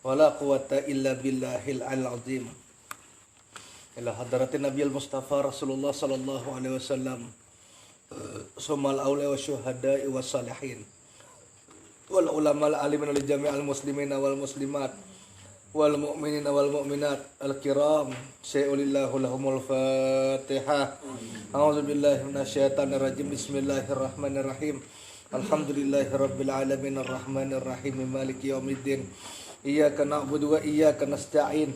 wala quwata illa billahil azim. Ila hadratin Nabi al-Mustafa Rasulullah sallallahu alaihi wasallam, sumal awliya wa syuhada'i wa salihin wal ulama al alimin li jami'al muslimina wal muslimat wal mu'minina wal mu'minat al kiram. Syai'ulillahu lahumul fatihah. A'udzu billahi minasyaitonir rajim. Bismillahirrahmanirrahim. Alhamdulillahi rabbil alamin arrahmanir rahim maliki yaumiddin. Iyyaka na'budu wa iyyaka nasta'in.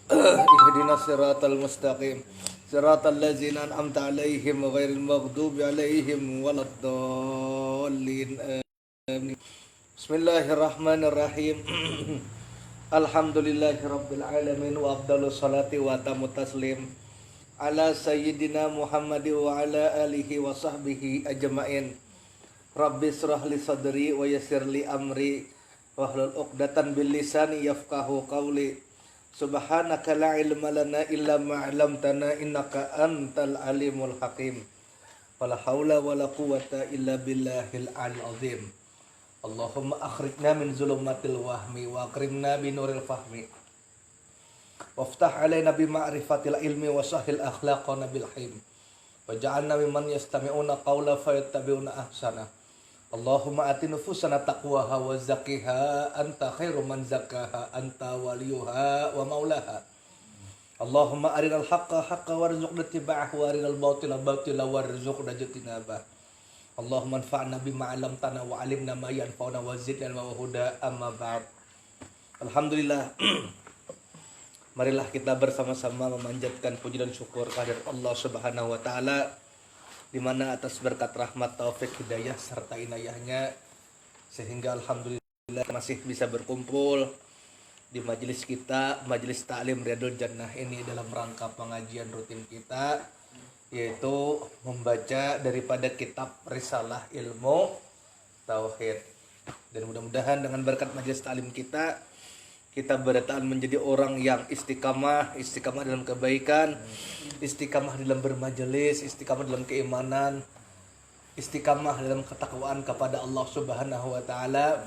Ihdinas siratal mustaqim. Siratal ladzina an'amta 'alaihim ghairil maghdubi 'alaihim waladdallin. Amin. Bismillahirrahmanirrahim. Alhamdulillahi rabbil alamin wa afdalus salati wa tamu taslim ala sayyidina Muhammadi wa ala alihi wa sahbihi ajma'in. Rabbi israh li sadri wa yassir li amri wahlul 'uqdatan bil lisani yafqahu qawli. Subhanaka la ilma lana illa ma 'allamtana innaka antal alimul hakim. Wala haula wala quwata illa billahil azim. Allahumma akhrijna min zulumatil wahmi wa akrimna bi nuril fahmi. Waftah alaina bi ma'rifatil ilmi wa sahil akhlaqana bil hilm. Waj'alna mimman yastami'una qawla fayattabi'una ahsana. Allahumma ati nufusana taqwaha wa zakkiha anta khairu man zakkaha anta waliyuha wa maulaha. Allahumma arinal haqqa haqqa warzuqna ittiba'ahu wa arinal batila batila warzuqna ijtinabah. Allahumma anfa'na bima 'allamtana wa 'allimna ma yanfa'una wa zidna ilma wa huda. Amma ba'd. Alhamdulillah. Marilah kita bersama-sama memanjatkan puji dan syukur kehadirat Allah Subhanahu wa taala, di mana atas berkat rahmat, taufik, hidayah serta inayahnya sehingga alhamdulillah masih bisa berkumpul di majelis kita, majelis Ta'lim Riyadul Jannah ini dalam rangka pengajian rutin kita, yaitu membaca daripada kitab Risalah Ilmu Tauhid. Dan mudah-mudahan dengan berkat majelis ta'lim kita berdataan menjadi orang yang istiqamah dalam kebaikan, istiqamah dalam bermajelis, istiqamah dalam keimanan, istiqamah dalam ketakwaan kepada Allah Subhanahu wa taala,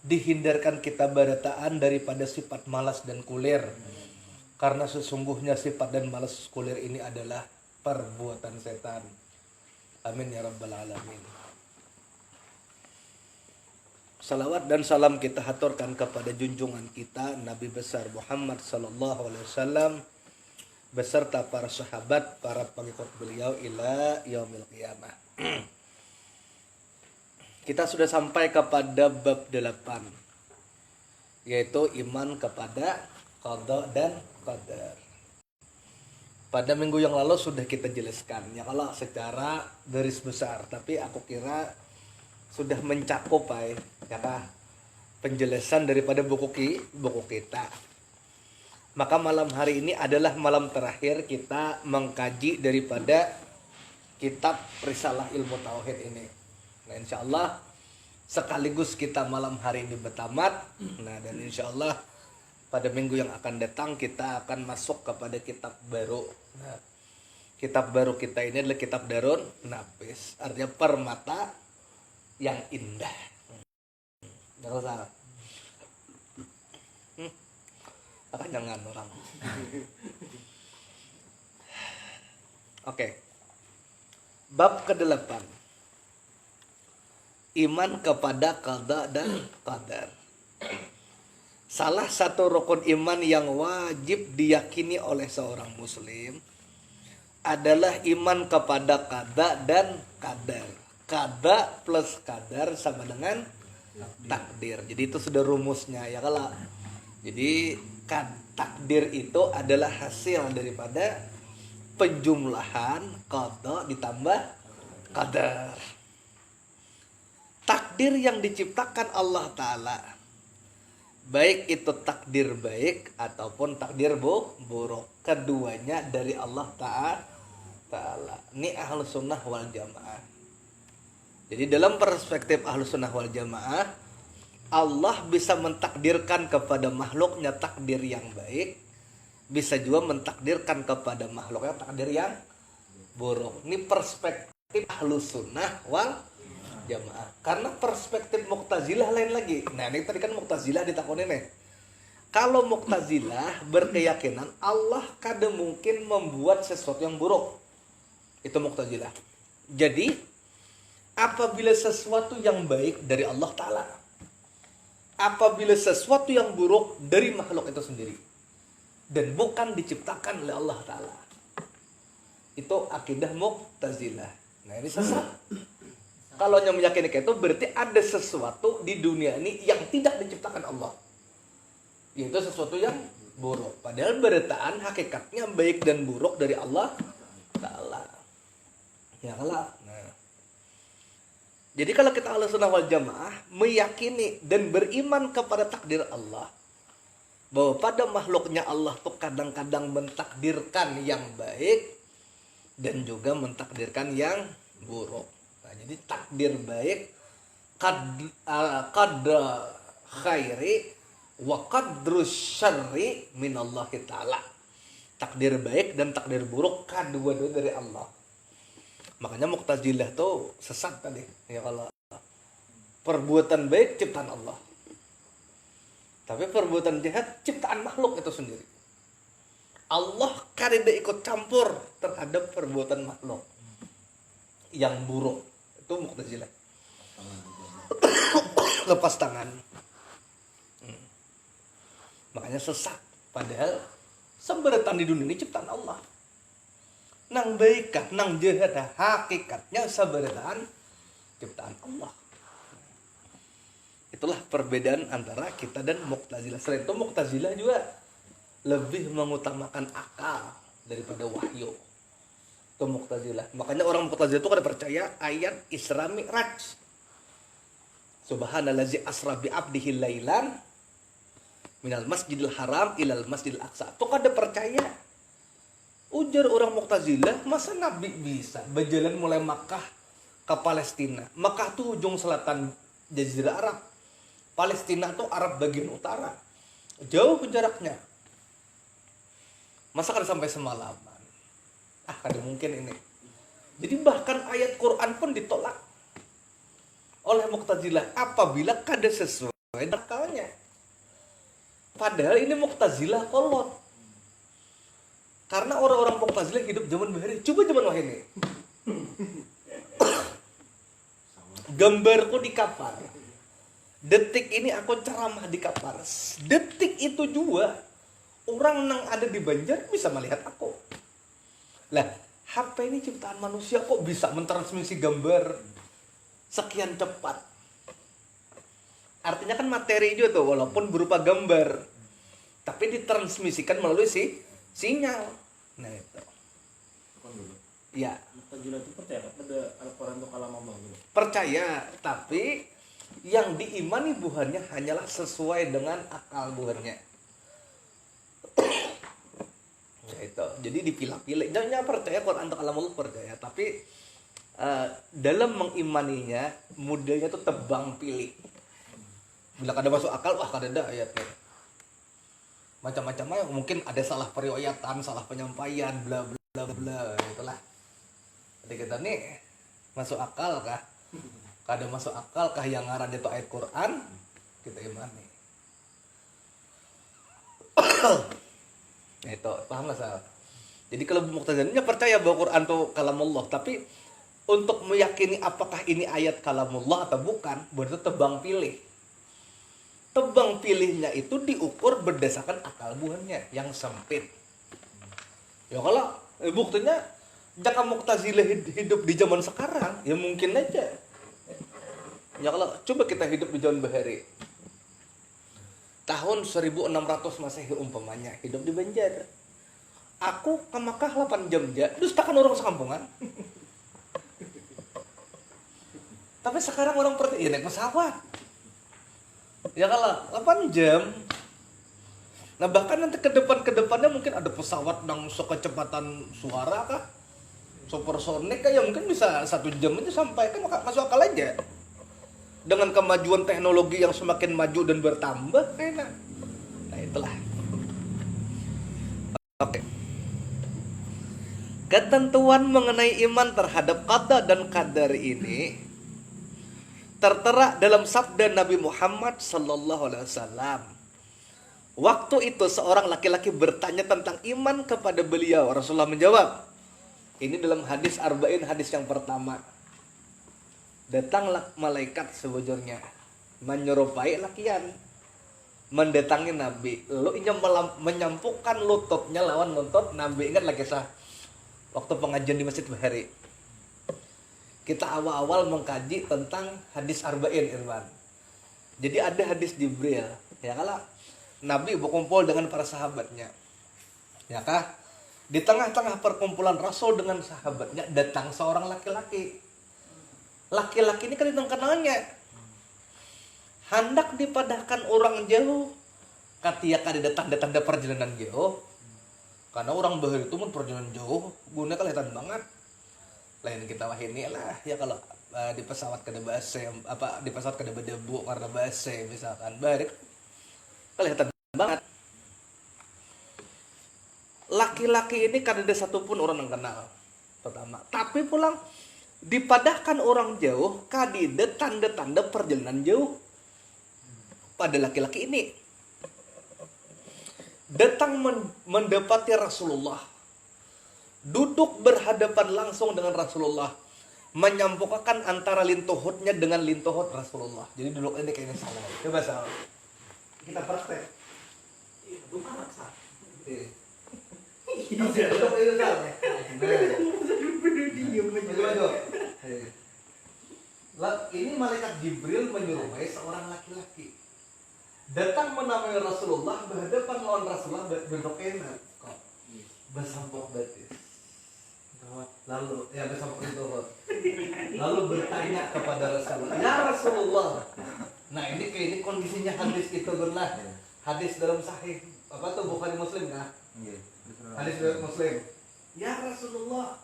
dihindarkan kita berdataan daripada sifat malas dan kulir. Karena sesungguhnya sifat dan malas kulir ini adalah perbuatan setan. Amin ya rabbal alamin. Salawat dan salam kita haturkan kepada junjungan kita Nabi besar Muhammad sallallahu alaihi wasallam beserta para sahabat, para pengikut beliau ila yaumil qiyamah. Kita sudah sampai kepada bab 8, yaitu iman kepada qada dan qadar. Pada minggu yang lalu sudah kita jelaskan ya, kalau secara garis besar, tapi aku kira sudah mencakup ya kah, penjelasan daripada buku kita. Maka malam hari ini adalah malam terakhir kita mengkaji daripada kitab Risalah Ilmu Tauhid ini. Nah, insyaallah sekaligus kita malam hari ini bertamat. Nah, dan insyaallah pada minggu yang akan datang kita akan masuk kepada kitab baru. Nah, kitab baru kita ini adalah kitab Darun Nafis, artinya permata yang indah. Jangan salah. Akan jangan orang. Oke. Bab ke-8. Iman kepada qada dan qadar. Salah satu rukun iman yang wajib diyakini oleh seorang muslim adalah iman kepada qada dan qadar. Qada plus qadar sama dengan takdir. Jadi itu sudah rumusnya ya kalau. Jadi takdir itu adalah hasil daripada penjumlahan qada ditambah qadar. Takdir yang diciptakan Allah Ta'ala, baik itu takdir baik ataupun takdir buruk, keduanya dari Allah Ta'ala. Ini Ahlus Sunnah wal Jamaah. Jadi dalam perspektif Ahlus Sunnah wal Jamaah, Allah bisa mentakdirkan kepada makhluknya takdir yang baik, bisa juga mentakdirkan kepada makhluknya takdir yang buruk. Ini perspektif Ahlus Sunnah wal Jamaah. Karena perspektif Mu'tazilah lain lagi. Nah, ini tadi kan Mu'tazilah ditakunin nih. Kalau Mu'tazilah berkeyakinan Allah kada mungkin membuat sesuatu yang buruk. Itu Mu'tazilah. Jadi apabila sesuatu yang baik dari Allah Ta'ala, apabila sesuatu yang buruk dari makhluk itu sendiri, dan bukan diciptakan oleh Allah Ta'ala, itu akidah Mu'tazilah. Nah ini sesat. Kalau yang meyakini itu berarti ada sesuatu di dunia ini yang tidak diciptakan Allah, yaitu sesuatu yang buruk. Padahal bertaan hakikatnya baik dan buruk dari Allah Ta'ala. Ya Allah. Nah. Jadi kalau kita Ahlussunnah wal Jamaah meyakini dan beriman kepada takdir Allah, bahwa pada makhluknya Allah tuh kadang-kadang mentakdirkan yang baik dan juga mentakdirkan yang buruk. Nah, jadi takdir baik qadra khairi wa qadrus syarri minallahi ta'ala. Takdir baik dan takdir buruk kedua-dua dari Allah. Makanya Mu'tazilah tuh sesat tadi. Ya kalau perbuatan baik ciptaan Allah, tapi perbuatan jahat ciptaan makhluk itu sendiri. Allah kada ikut campur terhadap perbuatan makhluk yang buruk. Itu Mu'tazilah. Lepas tangan. Makanya sesat. Padahal seberatan di dunia ini ciptaan Allah. Nang baik nang jahat hakikatnya seberatan ciptaan Allah. Itulah perbedaan antara kita dan Mu'tazilah. Selain itu Mu'tazilah juga lebih mengutamakan akal daripada wahyu. Itu Mu'tazilah. Makanya orang Mu'tazilah itu kada percaya ayat Isra Mi'raj. Subhanallazi asra bi 'abdihi lailan minal masjidil haram ilal masjidil aqsa. Itu kada percaya. Ujar orang Mu'tazilah, masa Nabi bisa berjalan mulai Makkah ke Palestina? Makkah tuh ujung selatan Jazirah Arab. Palestina tuh Arab bagian utara. Jauh jaraknya. Masa kada sampai semalaman? Kada mungkin ini. Jadi bahkan ayat Quran pun ditolak oleh Mu'tazilah apabila kada sesuai dengan akalnya. Padahal ini Mu'tazilah kolot. Karena orang-orang Mu'tazilah hidup zaman bahari. Coba zaman wah ini. Gambarku di kapar. Detik ini aku ceramah di kapar. Detik itu juga orang yang ada di Banjar bisa melihat aku. Lah, HP ini ciptaan manusia kok bisa mentransmisi gambar sekian cepat. Artinya kan materi juga tuh walaupun berupa gambar, tapi ditransmisikan melalui sinyal. Nah itu. Ya. Mu'tazilah itu percaya pada Al-Quran itu kalam Allah gitu. Percaya, tapi yang diimani buhannya hanyalah sesuai dengan akal buhannya. Ya itu. Jadi dipilah-pilih. Jangan percaya Quran itu kalam Allah percaya, tapi dalam mengimaninya modelnya tuh tebang pilih. Bila kada masuk akal, wah kada ada ayatnya. Macam-macam mungkin ada salah periwayatan, salah penyampaian, bla bla bla, itulah. Jadi kita nih masuk akal kah? Kada masuk akal kah yang ngaran itu ayat Quran? Kita imani. Nah itu paham nggak Sal? Jadi kalau Mu'tazilah percaya bahwa Quran itu kalamullah, tapi untuk meyakini apakah ini ayat kalamullah atau bukan, berarti tebang pilih. Tebang pilihnya itu diukur berdasarkan akal buhannya yang sempit. Ya kalau buktinya jika Mu'tazilah hidup di zaman sekarang, ya mungkin aja. Ya kalau coba kita hidup di zaman bahari. Tahun 1600 Masehi umpamanya hidup di Banjar. Aku ke Makkah 8 jam aja, terus takkan orang sekampungan. Tapi sekarang orang pergi naik pesawat. Ya kalau 8 jam. Nah bahkan nanti ke depannya mungkin ada pesawat yang kecepatan suara kah, supersonik kah, ya mungkin bisa 1 jam aja sampai, kan masuk akal aja. Dengan kemajuan teknologi yang semakin maju dan bertambah, enak. Nah itulah. Oke. Ketentuan mengenai iman terhadap qada dan qadar ini tertera dalam sabda Nabi Muhammad sallallahu alaihi wasallam. Waktu itu seorang laki-laki bertanya tentang iman kepada beliau. Rasulullah menjawab. Ini dalam hadis arba'in, hadis yang pertama. Datanglah malaikat sebujurnya menyerupai lakian, mendatangi Nabi. Lalu ia menyampukkan lututnya lawan lutut Nabi. Ingat lagi sah waktu pengajian di Masjid Bahari. Kita awal-awal mengkaji tentang hadis arba'in, Irwan. Jadi ada hadis Jibril, ya kala Nabi berkumpul dengan para sahabatnya. Ya kah? Di tengah-tengah perkumpulan Rasul dengan sahabatnya datang seorang laki-laki. Laki-laki ini kan kenalnya. Hendak dipadahkan orang jauh. Katiaka di tanda-tanda perjalanan jauh. Karena orang Bahari itu pun perjalanan jauh, guna kelihatan banget. Lain kita wah ini lah ya kalau di pesawat kada bahasa di pesawat kada berdebu karena bahasa misalkan Bahari kelihatan banget. Laki-laki ini kada ada satupun orang yang kenal pertama. Tapi pulang dipadahkan orang jauh kadida tanda-tanda perjalanan jauh pada laki-laki ini. Datang mendapati Rasulullah. Duduk berhadapan langsung dengan Rasulullah. Menyampukkan antara lintuhutnya dengan lintuhut Rasulullah. Jadi duduk ini kayaknya salah. Coba salah. Kita praktek. Itu kan salah. Itu salah. Ini malaikat Jibril menyerupai seorang laki-laki. Datang menemui Rasulullah berhadapan lawan Rasulullah duduk enak. Kok bersampok batis. Lalu ya bersama Rasulullah. Lalu bertanya kepada Rasulullah, "Ya Rasulullah." Nah, ini kondisinya hadis itu benar. Hadis dalam sahih apa tuh Bukhari Muslim kah? Hadis dalam Muslim. "Ya Rasulullah,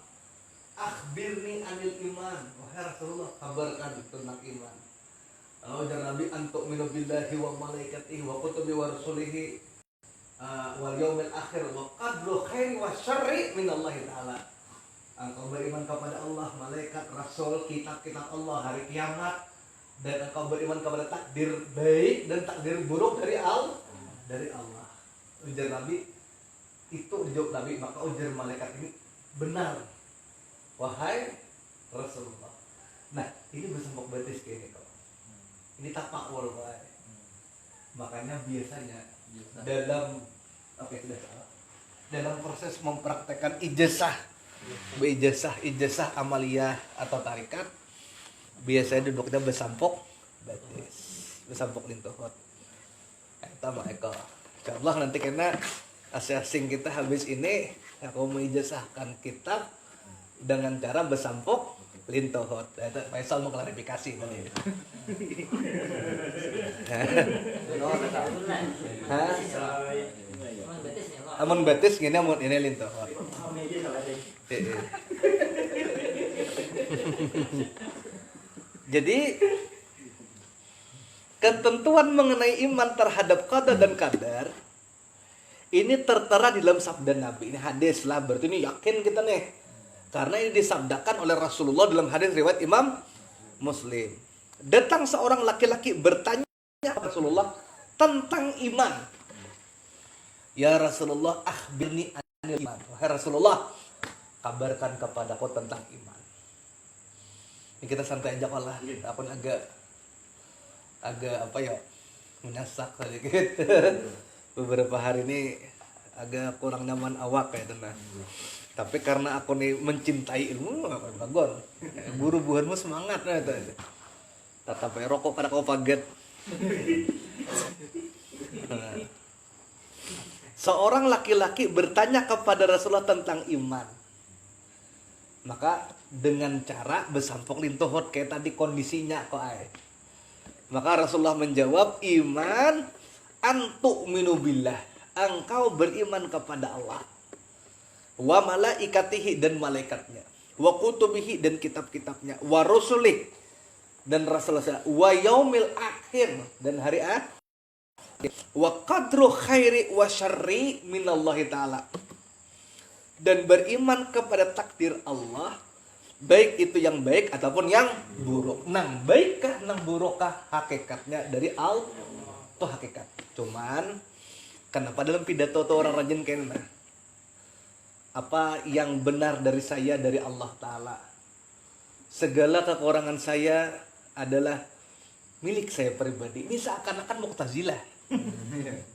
akhbirni anil iman." Wahai Rasulullah, kabarkan tentang iman. Lalu jangan Nabi antuk minu billahi wa malaikatihi wa kutubi wa rasulihi wal yaumil akhir wa qadru khairi wa syarri minallahi ta'ala. Engkau beriman kepada Allah, malaikat, rasul, kitab-kitab Allah, hari kiamat, dan engkau beriman kepada takdir baik dan takdir buruk dari Allah. Ujar Nabi, itu dijawab Nabi, maka ujar malaikat ini benar, wahai Rasulullah. Nah, ini bersambok batis kayak gitu. Ini tapakwul, wahai. Makanya biasanya dalam dalam proses mempraktekkan ijazah amaliyah atau tarikat biasanya duduknya bersampok batis, bersampok lintuhut. Eta mah eko. Insyaallah nanti kena asing kita habis ini aku mengijazahkan kitab dengan cara bersampok lintuhut. Eta Faisal mau klarifikasi tadi. Hah? Amun batis gini amun ini lintuhut. Jadi ketentuan mengenai iman terhadap qada dan qadar ini tertera di dalam sabda Nabi. Ini hadis lah, berarti ini yakin kita nih. Karena ini disabdakan oleh Rasulullah dalam hadis riwayat Imam Muslim. Datang seorang laki-laki bertanya kepada Rasulullah tentang iman. Ya Rasulullah, akhbirni anil iman. Wahai Rasulullah, kabarkan kepadaku tentang iman. Ini kita santai aja lah. Aku agak apa ya, menyasak sedikit. Beberapa hari ini agak kurang nyaman awak kayak tenang. Tapi karena aku nih mencintai ilmu, bagon. Guru buhanmu semangat nah itu. Tatap rokok pada kau paget. Seorang laki-laki bertanya kepada Rasulullah tentang iman. Maka dengan cara bersampok lintuhut kayak tadi kondisinya kok ay. Maka Rasulullah menjawab, iman antuk minubillah, engkau beriman kepada Allah, wa malaikatihi dan malaikatnya, wa kutubihi dan kitab-kitabnya, wa rusulih dan rasulullah, wa yaumil akhir dan hari akhir, wa qadru khairi wa syarri minallahi ta'ala, dan beriman kepada takdir Allah, baik itu yang baik ataupun yang buruk. Nang baikkah nang burukkah hakikatnya dari Allah itu hakikat. Cuman Kenapa dalam pidato tuh orang rajin kena? Apa yang benar dari saya dari Allah Ta'ala. Segala kekurangan saya adalah milik saya pribadi. Ini seakan-akan Mu'tazilah.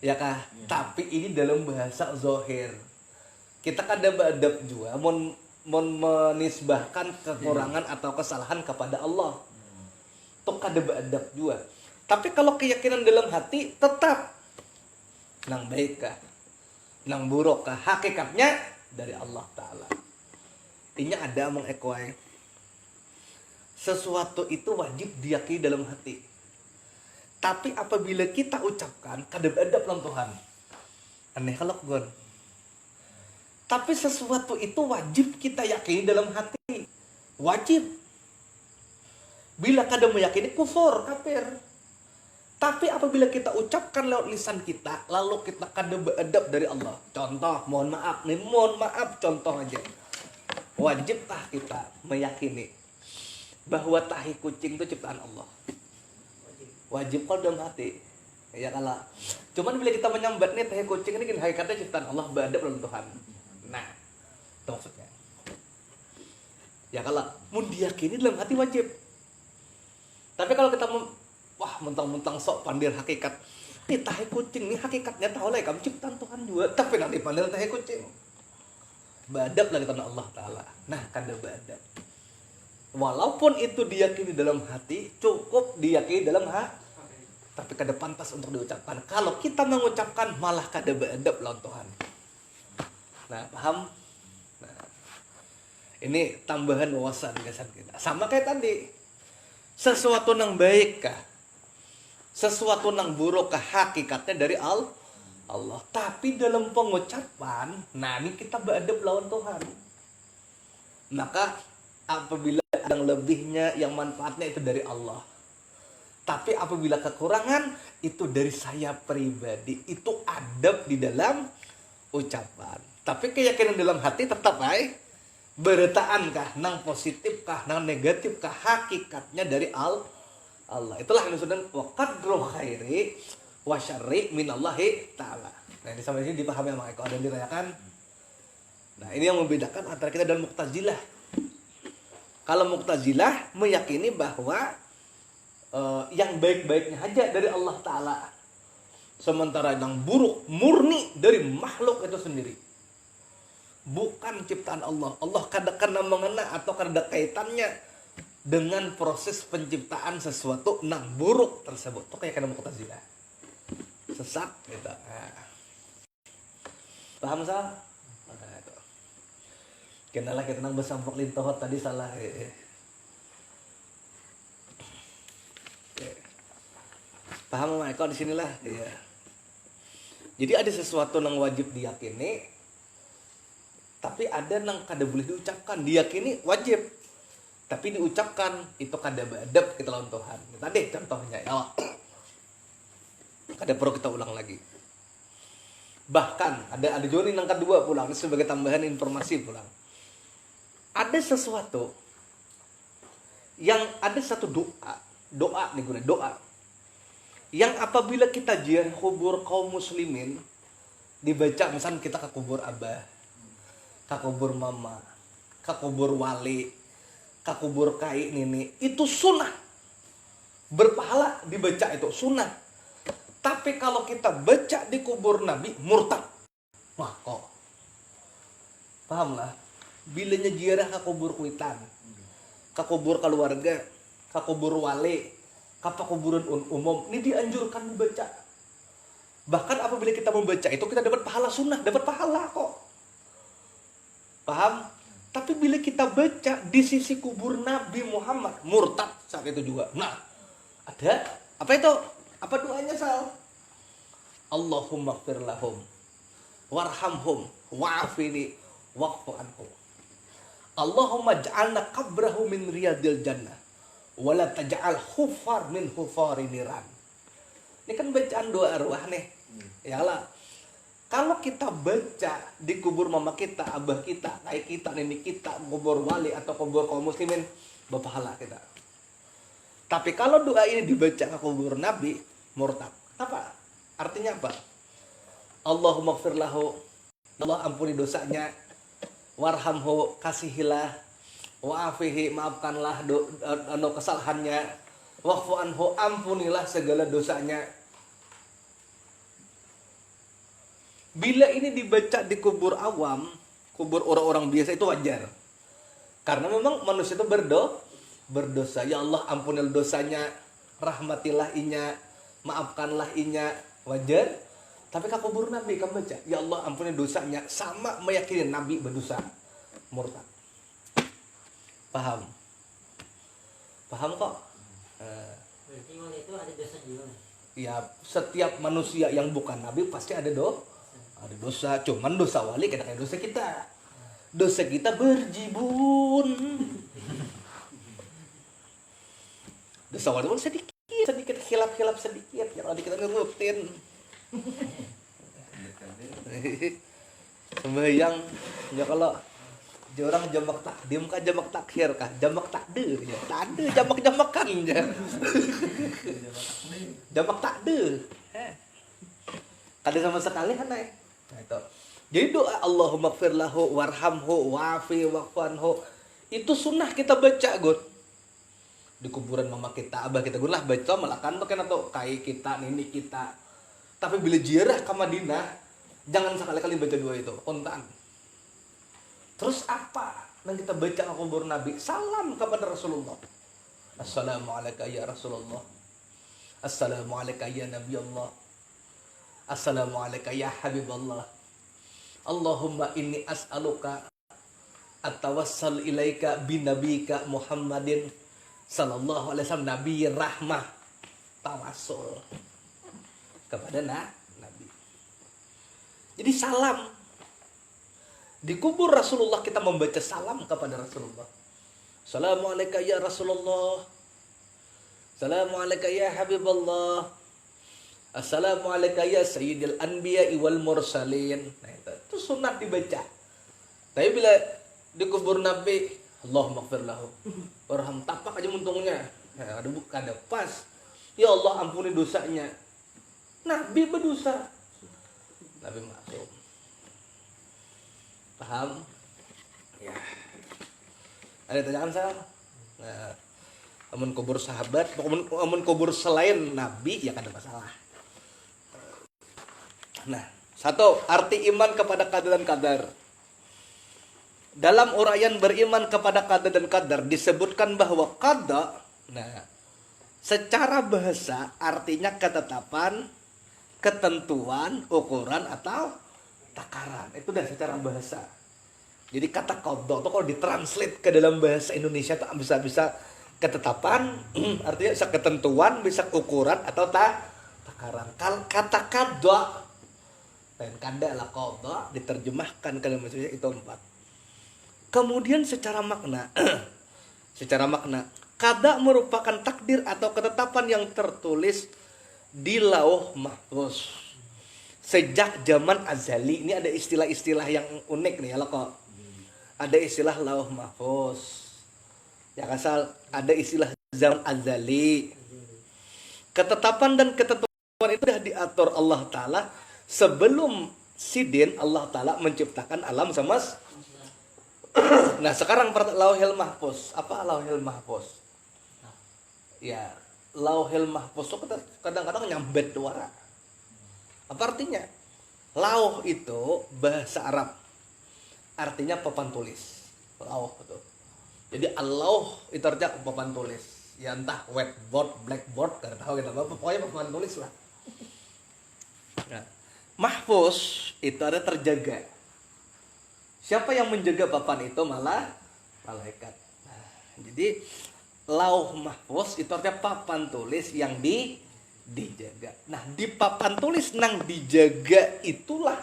Ya kah? Tapi ini dalam bahasa zohir. Kita kada beradab juga mon menisbahkan kekurangan atau kesalahan kepada Allah. Tok kada beadab juga. Tapi kalau keyakinan dalam hati tetap nang baik kah? Nang buruk kah? Hakikatnya dari Allah Ta'ala. Ini ada mengekwai. Sesuatu itu wajib diyakini dalam hati. Tapi apabila kita ucapkan kada beadab lawan Tuhan. Aneh kalau gon. Tapi sesuatu itu wajib kita yakini dalam hati. Wajib. Bila kada meyakini kufur, kafir. Tapi apabila kita ucapkan lewat lisan kita, lalu kita kada beadab dari Allah. Contoh, mohon maaf contoh aja. Wajibkah kita meyakini bahwa tahi kucing itu ciptaan Allah? Wajib kalau dalam hati. Ya kalah. Cuman bila kita menyambat nih tahi kucing ini kan hakikatnya ciptaan Allah, beadab dalam Tuhan. Nah, itu maksudnya. Ya kalah. Mun diyakini dalam hati wajib. Tapi kalau kita mentang-mentang sok pandir hakikat, nih tahi kucing nih hakikatnya tahu lah kamu ciptaan Tuhan juga, tapi nanti pandir tahi kucing beadab lagi tanah Allah Ta'ala. Nah kada beadab walaupun itu diyakini dalam hati, cukup diyakini dalam hati, tapi kada pantas untuk diucapkan. Kalau kita mengucapkan malah kada beadab lawan Tuhan. Nah paham? Nah, ini tambahan wawasan gasan kita. Sama kayak tadi, sesuatu yang baik kah, sesuatu yang buruk kah, hakikatnya dari Allah. Tapi dalam pengucapan, nah ini kita beadab lawan Tuhan. Maka apabila ada yang lebihnya, yang manfaatnya itu dari Allah. Tapi apabila kekurangan, itu dari saya pribadi. Itu adab di dalam ucapan. Tapi keyakinan dalam hati tetap beretaan kah, nang positif kah, nang negatif kah, hakikatnya dari Allah. Itulah yang disebutkan wa qadru khairi wa syarri minallahi ta'ala. Nah, ini sampai sini dipahami sama Eko, ada yang dirayakan. Nah, ini yang membedakan antara kita dan Mu'tazilah. Kalau Mu'tazilah meyakini bahwa yang baik-baiknya aja dari Allah Ta'ala. Sementara yang buruk murni dari makhluk itu sendiri. Bukan ciptaan Allah. Allah kadang-kadang mengena atau kada kaitannya dengan proses penciptaan sesuatu yang buruk tersebut. Itu kayak kena Mu'tazilah. Sesat gitu. Nah. Paham sah? Nah, itu. Kenalah kita nang besampok lintohot tadi salah. Paham Eko di sinilah. Iya. Jadi ada sesuatu yang wajib diyakini, tapi ada yang kada boleh diucapkan. Diyakini wajib, tapi diucapkan itu kada beadab kita lawan Tuhan. Tadi contohnya ya. Kada perlu kita ulang lagi. Bahkan ada juga yang kedua pulang sebagai tambahan informasi pulang. Ada sesuatu yang ada satu doa nih gue doa yang apabila kita ziarah kubur kaum muslimin, dibaca misalnya kita ke kubur abah, ke kubur mama, ke kubur wali, ke kubur kai nini, itu sunnah, berpahala dibaca itu sunnah. Tapi kalau kita baca di kubur Nabi, murtad. Wah kok paham lah, bilanya ziarah ke kubur kuitan, ke kubur keluarga, ke kubur wali, ke kuburan umum, ini dianjurkan dibaca. Bahkan apabila kita membaca itu kita dapat pahala sunnah, dapat pahala kok. Paham? Tapi bila kita baca di sisi kubur Nabi Muhammad, murtad saat itu juga. Nah, ada apa itu? Apa doanya Sal? Allahumma ighfir lahum warhamhum wa'afini wa'fu anhum. Allahumma ja'alna qabrahu min riyadil jannah wala taj'al hufar min hufari niran. Ini kan bacaan doa arwah nih. Yalah. Kalau kita baca di kubur mama kita, abah kita, kayak kita, nenek kita, kubur wali atau kubur kaum muslimin, berpahala kita. Tapi kalau doa ini dibaca ke kubur Nabi, murtad. Apa? Artinya apa? Allahumma gfir lahu, Allah ampuni dosanya, warhamhu, kasihilah, wa'afihi, maafkanlah kesalahannya, wa'fu anhu, ampunilah segala dosanya. Bila ini dibaca di kubur awam, kubur orang-orang biasa itu wajar. Karena memang manusia itu berdosa. Ya Allah, ampunilah dosanya, rahmatilah inya, maafkanlah inya, wajar. Tapi kalau kubur Nabi kamu baca, ya Allah ampuni dosanya, sama meyakini Nabi berdosa, murtad. Paham? Paham kok? Berarti kalau itu ada dosa juga. Ya, setiap manusia yang bukan Nabi pasti ada dosa. Cuman dosa wali kadang-kadang dosa kita. Dosa kita berjibun. Dosa wali pun sedikit hilap-hilap sedikit, yang ada kita ngerutin. Sembahyang ya kalau orang jamak takdim kah jamak takhir kah jamak takde ya takde jamak-jamakan ya jamak takde kada sama sekali kan nah itu. Jadi doa Allahumma gfir lahu warhamhu wa'afi wa'fu itu sunnah kita baca God di kuburan mama kita abah kita lah baca malakan tuh kan atau kai kita nini kita. Tapi bila ziarah ke Madinah, jangan sekali-kali baca dua itu, kontan. Terus apa yang kita baca ke kubur Nabi? Salam kepada Rasulullah. Assalamualaikum ya Rasulullah. Assalamualaikum ya Nabi Allah. Assalamualaikum ya Habiballah. Allahumma inni as'aluka atawassal ilaika binabika Muhammadin sallallahu alaihi wasallam Nabi rahmah. Tawassul kepada Nabi. Jadi salam. Di kubur Rasulullah kita membaca salam kepada Rasulullah. Assalamualaikum ya Rasulullah. Assalamualaikum ya Habiballah. Assalamualaikum ya Sayyidil Anbiya wal Mursalin. Nah, itu sunnah dibaca. Tapi bila di kubur Nabi, Allahumma gfir lahu warham, tapak aja muntungnya. Nah, ada pas. Ya Allah ampuni dosanya. Nabi berdosa. Nabi maksum. Paham? Ya. Ada tanyakan saya? Nah, amun kubur sahabat, amun kubur selain Nabi ya kan ada masalah. Nah, satu, arti iman kepada qada dan qadar. Dalam uraian beriman kepada qada dan qadar disebutkan bahwa qada, nah, secara bahasa artinya ketetapan, ketentuan, ukuran atau takaran. Itu dah secara bahasa. Jadi kata qada itu kalau ditranslate ke dalam bahasa Indonesia itu bisa ketetapan, artinya bisa ketentuan, bisa ukuran atau takaran. Kata qada dan kada lah qada diterjemahkan ke dalam bahasa Indonesia itu 4. Kemudian secara makna qada merupakan takdir atau ketetapan yang tertulis di lauh mahfuz sejak zaman azali. Ini ada istilah-istilah yang unik nih ya kok. Ada istilah lauh mahfuz. Ya kasal ada istilah zaman azali. Ketetapan dan ketentuan itu sudah diatur Allah Ta'ala sebelum sidin Allah Ta'ala menciptakan alam semesta. Nah sekarang lauhil mahfuz. Apa lauhil mahfuz? Ya, lauhil mahfuz itu kadang-kadang nyambet suara. Apa artinya? Lauh itu bahasa Arab. Artinya papan tulis. Lauh itu. Jadi al-lauh itu artinya papan tulis. Ya entah whiteboard, blackboard, kada tahu kita apa. Pokoknya papan tulis lah. Nah, mahfuz itu ada terjaga. Siapa yang menjaga papan itu? Malah malaikat. Nah, jadi lauh mahfuz itu artinya papan tulis yang dijaga. Nah, di papan tulis nang dijaga itulah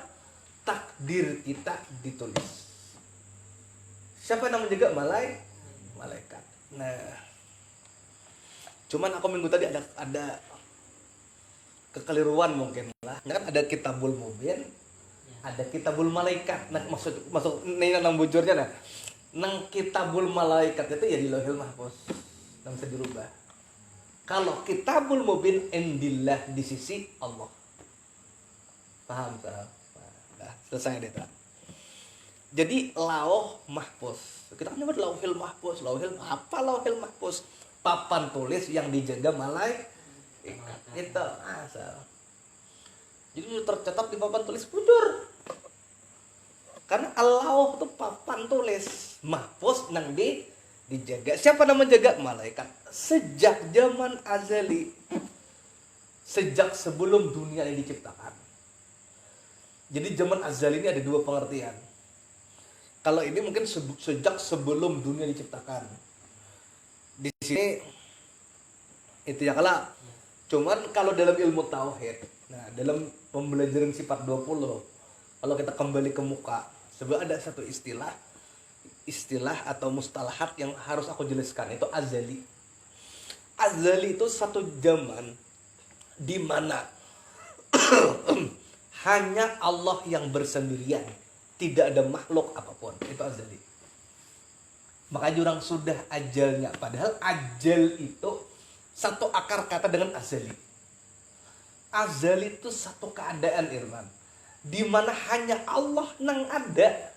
takdir kita ditulis. Siapa yang menjaga? Malaikat. Nah, cuman aku minggu tadi ada kekeliruan mungkin lah. Kan ada kitabul mubin, ada kitabul malaikat. Nah, masuk ini nang bujurnya nah. Nang kitabul malaikat itu ya di lauhil mahfuz. Nang bisa dirubah. Kalau kitabul mubin indillah di sisi Allah. Paham tak? Nah, selesai deh tak. Jadi lauh mahfuz. Kita kan nyebut lauhil mahfuz, apa lauhil mahfuz? Papan tulis yang dijaga malaikat. Itu asal. Jadi tercatat di papan tulis bujur. Karena Allah itu papan tulis, mahfuz nang dijaga. Siapa yang menjaga? Malaikat. Sejak zaman azali. Sejak sebelum dunia ini diciptakan. Jadi zaman azali ini ada dua pengertian. Kalau ini mungkin sejak sebelum dunia diciptakan. Di sini itu ya kalau cuman kalau dalam ilmu tauhid, nah dalam pembelajaran sifat 20, kalau kita kembali ke muka, sebenarnya ada satu istilah atau mustalahat yang harus aku jelaskan, itu azali. Azali itu satu zaman di mana hanya Allah yang bersendirian, tidak ada makhluk apapun. Itu azali. Makanya orang sudah ajalnya, padahal ajal itu satu akar kata dengan azali. Azali itu satu keadaan, Irman, di mana hanya Allah nang ada,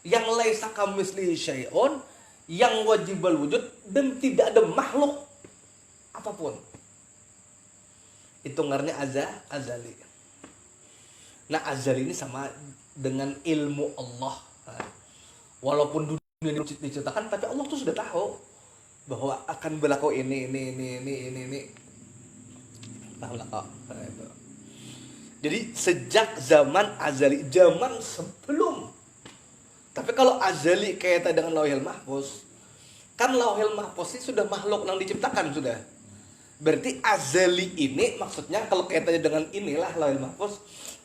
yang laisa kamitslihi syai'un, yang wajibal wujud, dan tidak ada makhluk apapun. Itu ngarnya azali. Nah, azali ini sama dengan ilmu Allah. Walaupun dunia diciptakan, tapi Allah tuh sudah tahu bahwa akan berlaku ini. Jadi sejak zaman azali, zaman sebelum. Tapi kalau azali kaitan dengan lauhil mahfuz, kan lauhil mahfuz ini sudah makhluk yang diciptakan sudah. Berarti azali ini maksudnya kalau kaitannya dengan inilah lauhil mahfuz,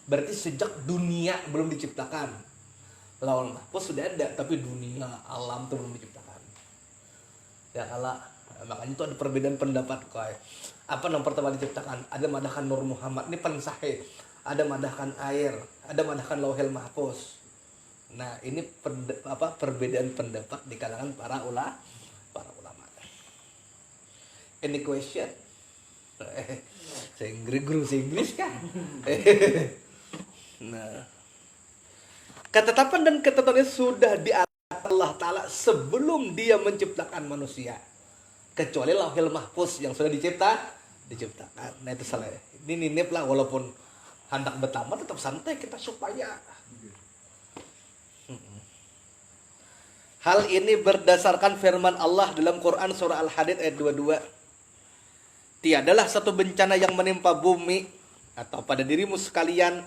berarti sejak dunia belum diciptakan. Lauhil mahfuz sudah ada, tapi dunia alam itu belum diciptakan. Ya kalau makanya itu ada perbedaan pendapat kayak apa yang pertama diciptakan. Ada madahkan Nur Muhammad ini pensahih, ada madahkan air, ada madahkan lauhil mahfuz. Nah ini perbedaan pendapat di kalangan para ulama. Any question? Guru Inggris kan? Nah, ketetapan dan ketetapannya sudah di atas Allah Ta'ala sebelum dia menciptakan manusia, kecuali lauhil mahfuz yang sudah diciptakan. Nah itu salah. Ini ninip lah, walaupun hendak bertambah tetap santai kita supaya. Hal ini berdasarkan firman Allah dalam Quran surah Al-Hadid ayat 22. Tiadalah satu bencana yang menimpa bumi atau pada dirimu sekalian,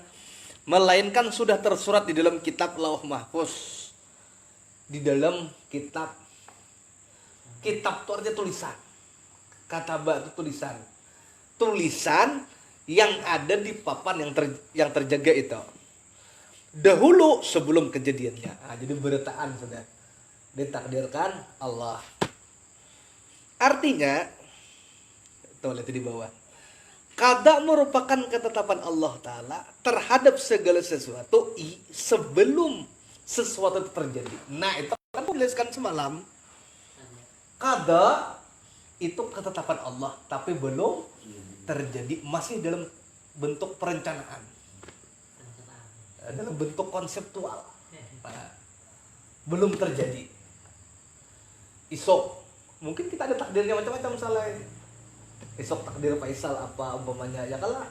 melainkan sudah tersurat di dalam kitab Lauh Mahfuz. Di dalam kitab itu artinya tulisan. Kataba itu tulisan. Tulisan yang ada di papan yang terjaga itu. Dahulu sebelum kejadiannya. Nah, jadi bertaan sudah ditakdirkan Allah. Artinya, tuh lihat di bawah. Qada merupakan ketetapan Allah Ta'ala terhadap segala sesuatu sebelum sesuatu itu terjadi. Nah itu kan tuliskan semalam. Qada itu ketetapan Allah, tapi belum terjadi, masih dalam bentuk perencanaan, dalam bentuk konseptual, belum terjadi. Isok mungkin kita ada takdirnya macam-macam misalnya. Esok takdir Faisal apa umpamanya, ya kalau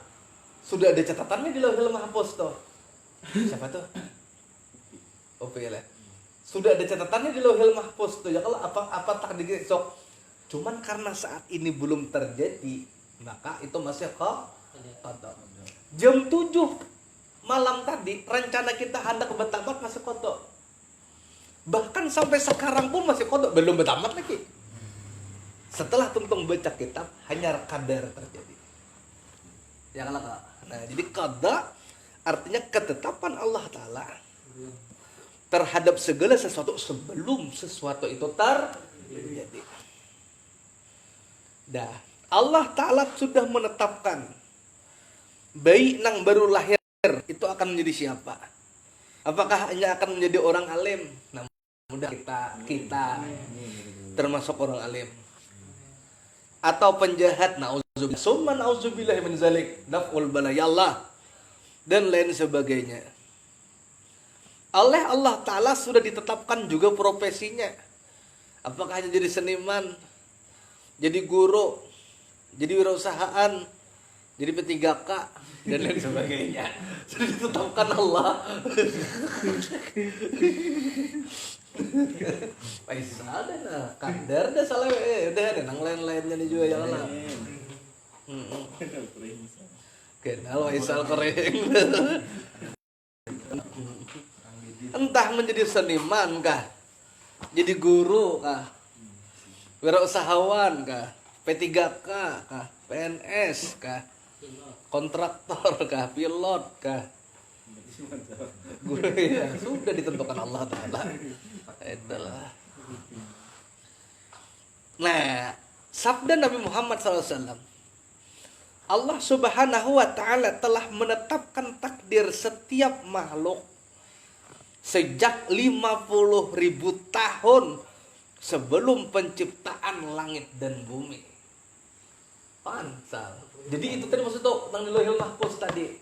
sudah ada catatannya di lauhil mahfuz tuh. Siapa tuh? lah. Sudah ada catatannya di lauhil mahfuz tuh. Ya kalau apa takdir esok. Cuman karena saat ini belum terjadi, maka itu masih qada. Jam 7 malam tadi rencana kita hendak bertamat masih qada. Bahkan sampai sekarang pun masih qada, belum bertamat lagi. Setelah tuntung baca kitab, hanya kadar terjadi. Ya kalau nah, jadi qada artinya ketetapan Allah Ta'ala terhadap segala sesuatu sebelum sesuatu itu terjadi. Dah, Allah Ta'ala sudah menetapkan bayi nang baru lahir itu akan menjadi siapa. Apakah hanya akan menjadi orang alim? Nah, mudah kita termasuk orang alim. Atau penjahat, na'udzubillah. Summa na'udzubillah min zalik, naf'ul bala. Ya Allah, dan lain sebagainya. Oleh Allah Ta'ala sudah ditetapkan juga profesinya. Apakah hanya jadi seniman, jadi guru, jadi wirausahaan, jadi P3K, dan lain sebagainya. Sudah ditetapkan Allah. Faisal dah, kadar dah salah, udah ada nang lain-lainnya nih juga jangan lah. Kenal Faisal kering. Entah menjadi seniman kah, jadi guru kah, wirausahawan kah, P3K kah, PNS kah, kontraktor kah, pilot kah, guru ya sudah ditentukan Allah Ta'ala. Itulah. Nah, sabda Nabi Muhammad SAW, Allah Subhanahu wa Ta'ala telah menetapkan takdir setiap makhluk sejak 50.000 tahun sebelum penciptaan langit dan bumi. Pansal. Jadi itu tadi maksud tuh tentang di Lauhil Mahfuz tadi.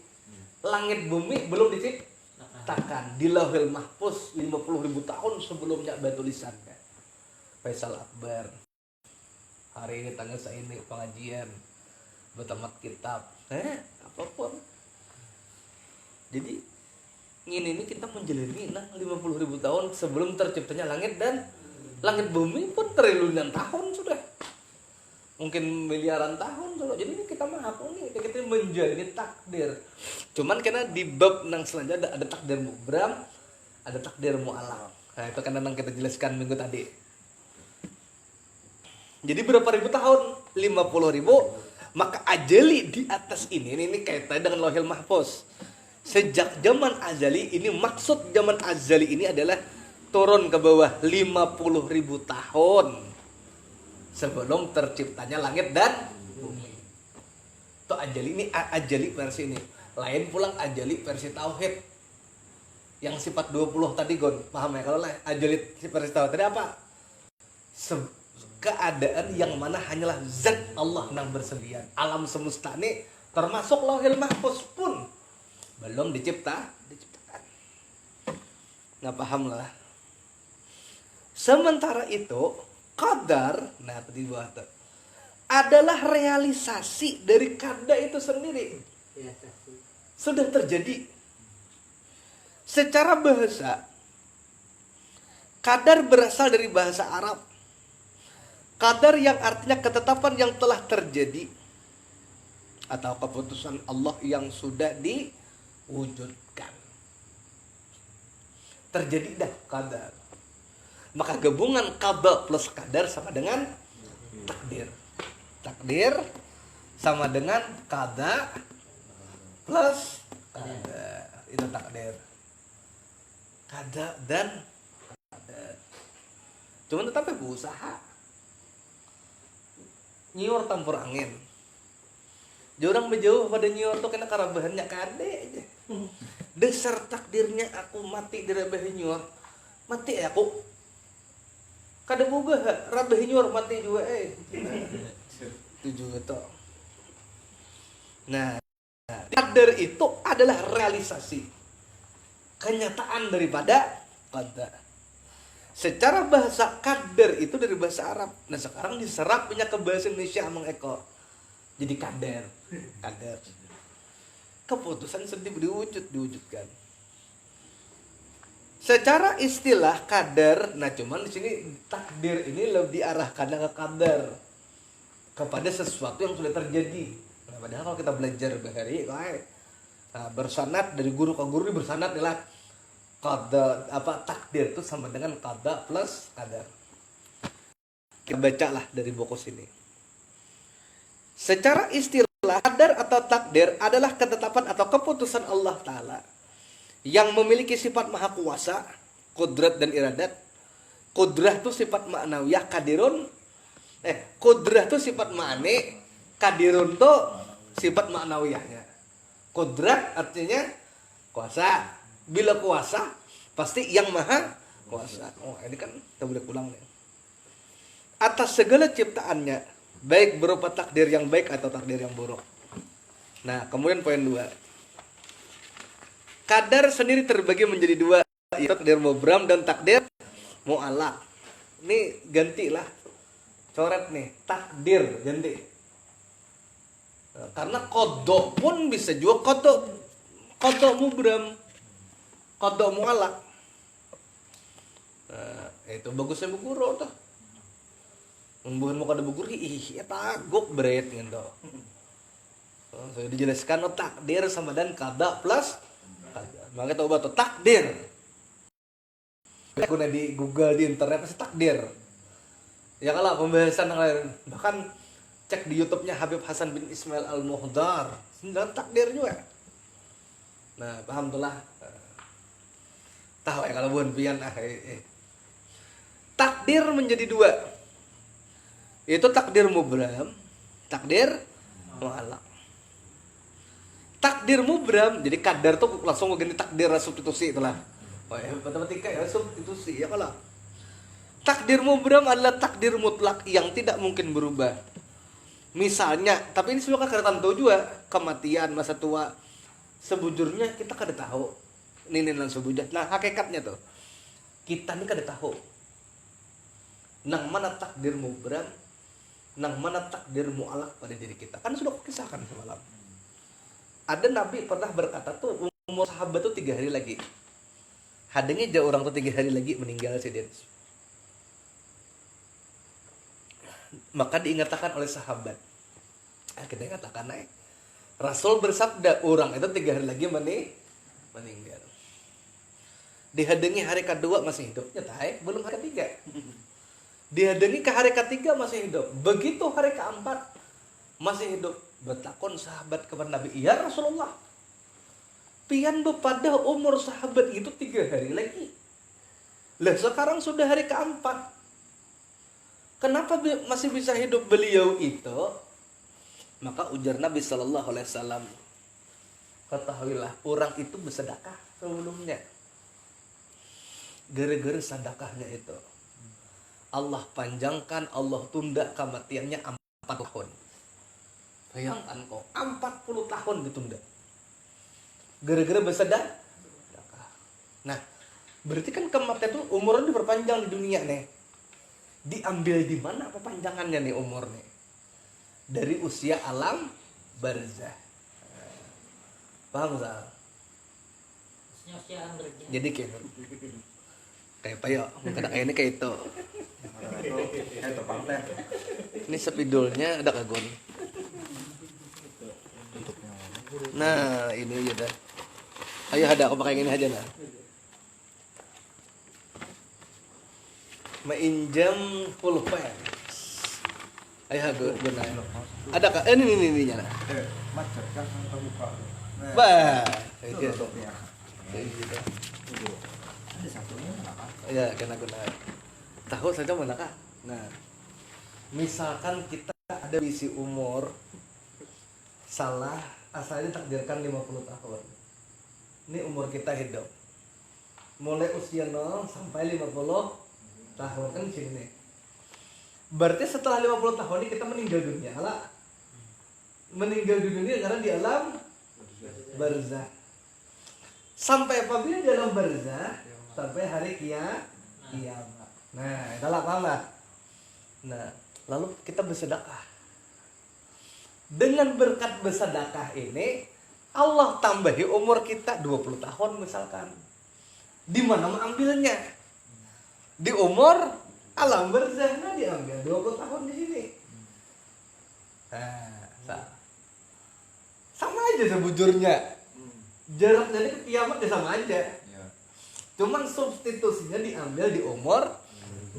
Langit bumi belum diciptakan di Lauhil Mahfuz 50.000 tahun sebelumnya ada tulisannya. Faisal Akbar. Hari ini tanggal ini pengajian bertamat kitab. Apapun. Jadi ini kita menjalani 50.000 tahun sebelum terciptanya langit dan langit bumi pun triliunan tahun sudah. Mungkin miliaran tahun sudah. Jadi ini kita mengaku nih kita menjalani takdir. Cuman karena di bab nang selanjutnya ada takdir mubram, ada takdir mu'alaq. Nah, itu kan memang kita jelaskan minggu tadi. Jadi berapa ribu tahun? 50.000. Maka ajali di atas ini kaitannya dengan Lauhil Mahfuz. Sejak zaman azali ini, maksud zaman azali ini adalah turun ke bawah 50.000 tahun sebelum terciptanya langit dan bumi. Itu ajali ini, ajali versi ini. Lain pulang ajali versi tauhid. Yang sifat 20 tadi Gon, paham ya? Kalau ajali versi tauhid tadi apa? Keadaan yang mana hanyalah zat Allah yang berselian. Alam semesta ini termasuk Lauhil Mahfuz pun belum diciptakan. Nggak paham lah. Sementara itu qadar, nah tadi bawah itu adalah realisasi dari kada itu sendiri. Sudah terjadi. Secara bahasa, qadar berasal dari bahasa Arab. Qadar yang artinya ketetapan yang telah terjadi atau keputusan Allah yang sudah diwujudkan. Terjadi dah qadar. Maka gabungan qada plus qadar sama dengan takdir. Takdir sama dengan qada plus qadar. Itu takdir. Qada dan qadar. Cuman tetap berusaha. Nyiur tampur angin. Jorang berjauh pada nyiur tuh kena karabahannya kade aja. Dasar takdirnya aku mati di rabah nyiur. Mati aku. Kada boga rabah nyiur mati juga Itu juga toh. Nah, takdir itu adalah realisasi kenyataan daripada qada. Secara bahasa qadar itu dari bahasa Arab. Nah sekarang diserap punya ke bahasa Indonesia Mang Eko. Jadi qadar. Qadar. Keputusan sedih diwujudkan. Secara istilah qadar, nah cuman di sini takdir ini lebih diarahkan ke qadar. Kepada sesuatu yang sudah terjadi. Nah, padahal kalau kita belajar bahari, bersanad dari guru ke guru bersanad adalah qada takdir itu sama dengan qada plus qadar. Kita bacalah dari buku sini. Secara istilah qadar atau takdir adalah ketetapan atau keputusan Allah Ta'ala yang memiliki sifat maha kuasa, kudrat dan iradat. Kudrah itu sifat ma'nawiyah, kadirun kudrah itu sifat ma'ani, kadirun itu sifat ma'nawiyahnya. Kudrat artinya kuasa. Bila kuasa pasti yang maha kuasa. Oh ini kan kita boleh pulang nih. Atas segala ciptaannya, baik berupa takdir yang baik atau takdir yang buruk. Nah kemudian poin 2. Kadar sendiri terbagi menjadi dua, yaitu takdir mubram dan takdir mu'allaq. Ini gantilah, coret nih, takdir ganti. Nah, karena kodok pun bisa juga kodok mubram, kodok mu'allaq. Nah, itu bagusnya bu guru tuh. Membuat muka ada bu guru, ih, ya taguk berat gitu. Saya dijelaskan takdir sama dan kada plus kada. Maka tahu betul takdir. Aku di Google di internet pasti takdir. Ya kalau pembahasan yang lain, bahkan cek di YouTube-nya Habib Hasan bin Ismail Al-Muhdar, dan takdir juga. Nah, paham tuh lah. Tahu ya kalau bukan pian Takdir menjadi dua. Itu takdir mubram, takdir mu'allaq. Takdir mubram, jadi kadar tuh langsung ganti takdir substitusi itulah. Oh ya, matematika ya substitusi ya kalau. Takdir mubram adalah takdir mutlak yang tidak mungkin berubah. Misalnya, tapi ini semua kan tahu juga, kematian, masa tua. Sebujurnya kita kada tahu. Ini nan sebujur. Nah, hakikatnya tuh kita ini kada tahu. Nang mana takdir mubram, nang mana takdir mu'allaq pada diri kita. Kan sudah kisahkan semalam. Ada nabi pernah berkata tuh umur sahabat tuh 3 hari lagi. Hadengnya jauh orang tuh 3 hari lagi meninggal sih dia. Maka diingatkan oleh sahabat. Kita katakan naik. Rasul bersabda orang itu 3 hari lagi meninggal. Dihadengi hari kedua masih hidupnya tahu belum hari ketiga. Dihadengi ke hari ketiga masih hidup. Begitu hari keempat masih hidup. Bertakon sahabat kepada Nabi, ya Rasulullah, pian bepada umur sahabat itu 3 hari lagi. Lah sekarang sudah hari keempat. Kenapa masih bisa hidup beliau itu? Maka ujar Nabi Sallallahu Alaihi Wasallam, ketahuilah orang itu bersedekah sebelumnya. Gara-gara sedekahnya itu Allah panjangkan, Allah tunda kematiannya 4 tahun. Bayangkan kok 40 tahun ditunda. Gara-gara bersedekah. Nah, berarti kan kematian itu umurnya diperpanjang di dunia nih. Diambil di mana perpanjangannya nih umur nih? Dari usia alam barzah. Paham tak? Usia alam barzah. Jadi kayak apa ya? Kadang ini kayak itu. Ini spidolnya ada kagon. Nah, ini aja dah. Ayo ada aku pakai ini aja nah. Mainjam pulpen. Ayo gue nanya. Ada kak? Ini nya. Macet kan terbuka. Bah, itu. Tutupnya. Gitu. Ada satunya apa? Ya, kena guna. Tahu saja mana kak? Nah, misalkan kita ada visi umur salah, asalnya takdirkan 50 tahun. Ini umur kita hidup. Mulai usia 0 sampai 50 tahun kan sini. Berarti setelah 50 tahun ini kita meninggal dunia. Alah. Meninggal dunia karena di alam barzah. Sampai apabila di alam barzah? Sampai hari kiamat. Nah, itulah paham lah. Nah, lalu kita bersedekah. Dengan berkat bersedekah ini Allah tambahi umur kita 20 tahun misalkan. Di mana mengambilnya? Di umur alam barzah diambil 20 tahun di sini. Nah, sama aja sebujurnya. Jarak dari ke kiamat ya sama aja. Cuman substitusinya diambil di umur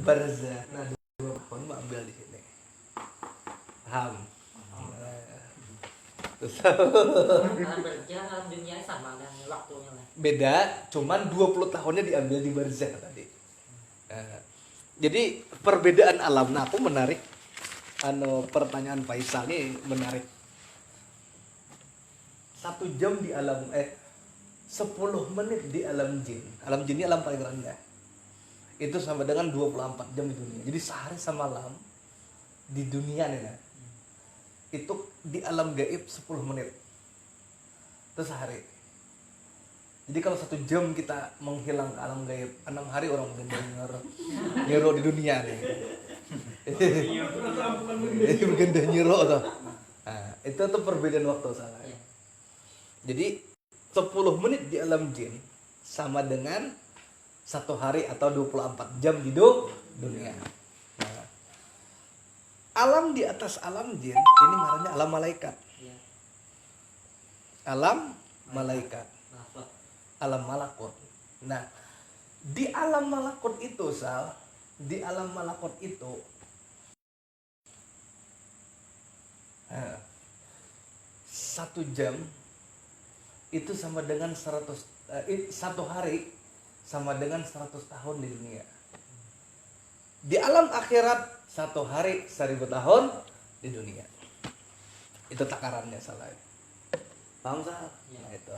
barzah. Nah, 20 tahun ambil di sini. Paham? Alam barzah, alam dunia sama dan waktunya lah. Beda, cuman 20 tahunnya diambil di barzah tadi. Jadi perbedaan alam. Nah, aku menarik pertanyaan Faisal ini menarik. 1 jam di alam 10 menit di alam jin. Alam jin ini alam paling rendah. Itu sama dengan 24 jam di dunia. Jadi sehari semalam di dunia nih nah. Itu di alam gaib 10 menit. Itu sehari. Jadi kalau 1 jam kita menghilang ke alam gaib, 6 hari orang mungkin nyero di dunia nih. Itu mungkin udah nyero tuh. Nah, itu tuh perbedaan waktu salah. Iya. Jadi 10 menit di alam jin sama dengan 1 hari atau 24 jam di dunia. Nah, alam di atas alam jin ini ngarannya alam malaikat. Iya. Alam malaikat. Malakut. Alam malakut. Nah, di alam malakut itu di alam malakut itu nah, 1 jam itu sama dengan 1 hari sama dengan 100 tahun di dunia. Di alam akhirat 1 hari 1000 tahun di dunia. Itu takarannya salah. Paham salah? Ya. Nah, itu.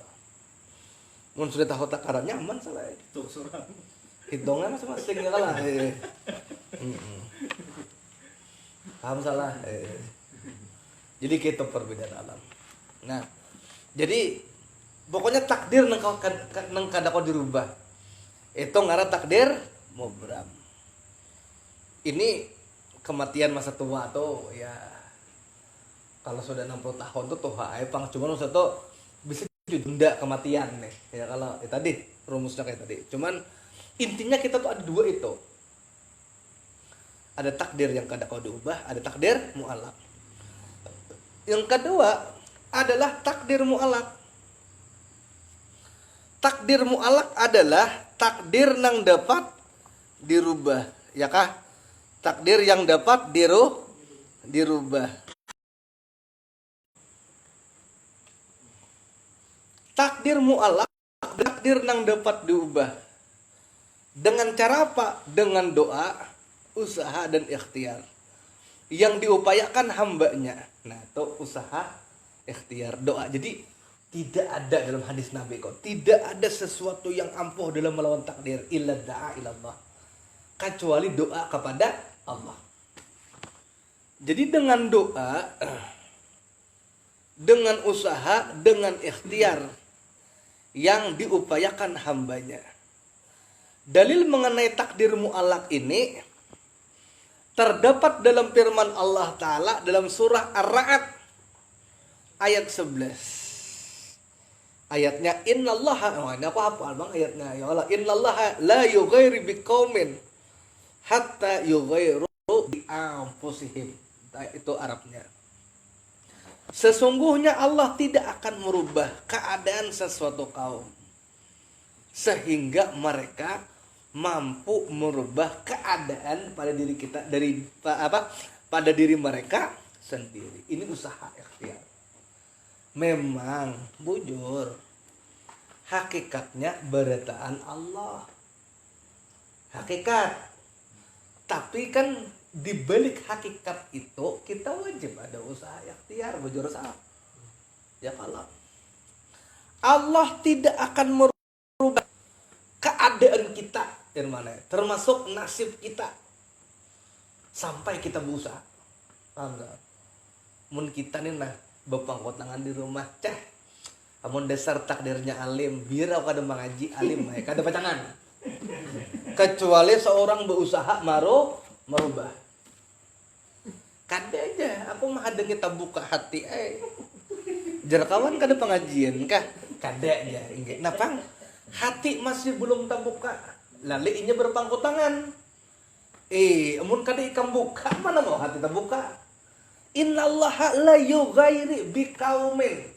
Mun sudah tahu takarannya aman salah. Tuh surang. Hitungnya masing-masing ya kalah. Paham salah. Jadi gitu perbedaan alam. Nah, jadi pokoknya takdir nang kada kau dirubah. Itu ngaran takdir mubram. Ini kematian masa tua tuh ya kalau sudah 60 tahun tuh ae pang cuman masa tuh bisa denda kematian nih. Ya kalau tadi rumusnya kayak tadi. Cuman intinya kita tuh ada 2 itu. Ada takdir yang kada kau diubah, ada takdir mu'alaq. Yang kedua adalah takdir mu'alaq. Takdir mu'alaq adalah takdir yang dapat dirubah, ya kah? Takdir yang dapat dirubah. Takdir mu'alaq, takdir yang dapat diubah. Dengan cara apa? Dengan doa, usaha dan ikhtiar. Yang diupayakan hambanya. Nah, itu usaha, ikhtiar, doa. Jadi tidak ada dalam hadis Nabi kok. Tidak ada sesuatu yang ampuh dalam melawan takdir illa da'a ilallah. Kecuali doa kepada Allah. Jadi dengan doa, dengan usaha, dengan ikhtiar yang diupayakan hambanya. Dalil mengenai takdir mu'alaq ini terdapat dalam firman Allah Ta'ala dalam surah Ar-Ra'd ayat 11. Ayatnya innallaha, ini aku hafal bang ayatnya ya Allah, innallaha la yughayyiru biqaumin hatta yughayyiru bi anfusihim. Itu Arabnya. Sesungguhnya Allah tidak akan merubah keadaan sesuatu kaum sehingga mereka mampu merubah keadaan pada diri kita pada diri mereka sendiri. Ini usaha ikhtiar. Memang bujur hakikatnya berataan Allah. Hakikat. Tapi kan dibalik hakikat itu kita wajib ada usaha ikhtiar, bujur salah. Ya kalau Allah tidak akan merubah keadaan kita termasuk nasib kita sampai kita berusaha. Paham gak? Mun kita nih nah bepangkot tangan di rumah cah amun dasar takdirnya alim biar aku kada mengaji alim kada pacangan kecuali seorang berusaha merubah kada aja aku mah ada kita buka hati jar kawan kada pengajian kah kada aja napang hati masih belum terbuka lalu inya berpangku tangan amun kada ikam buka mana mau hati terbuka. Innallaha la yughayyiru biqaumin.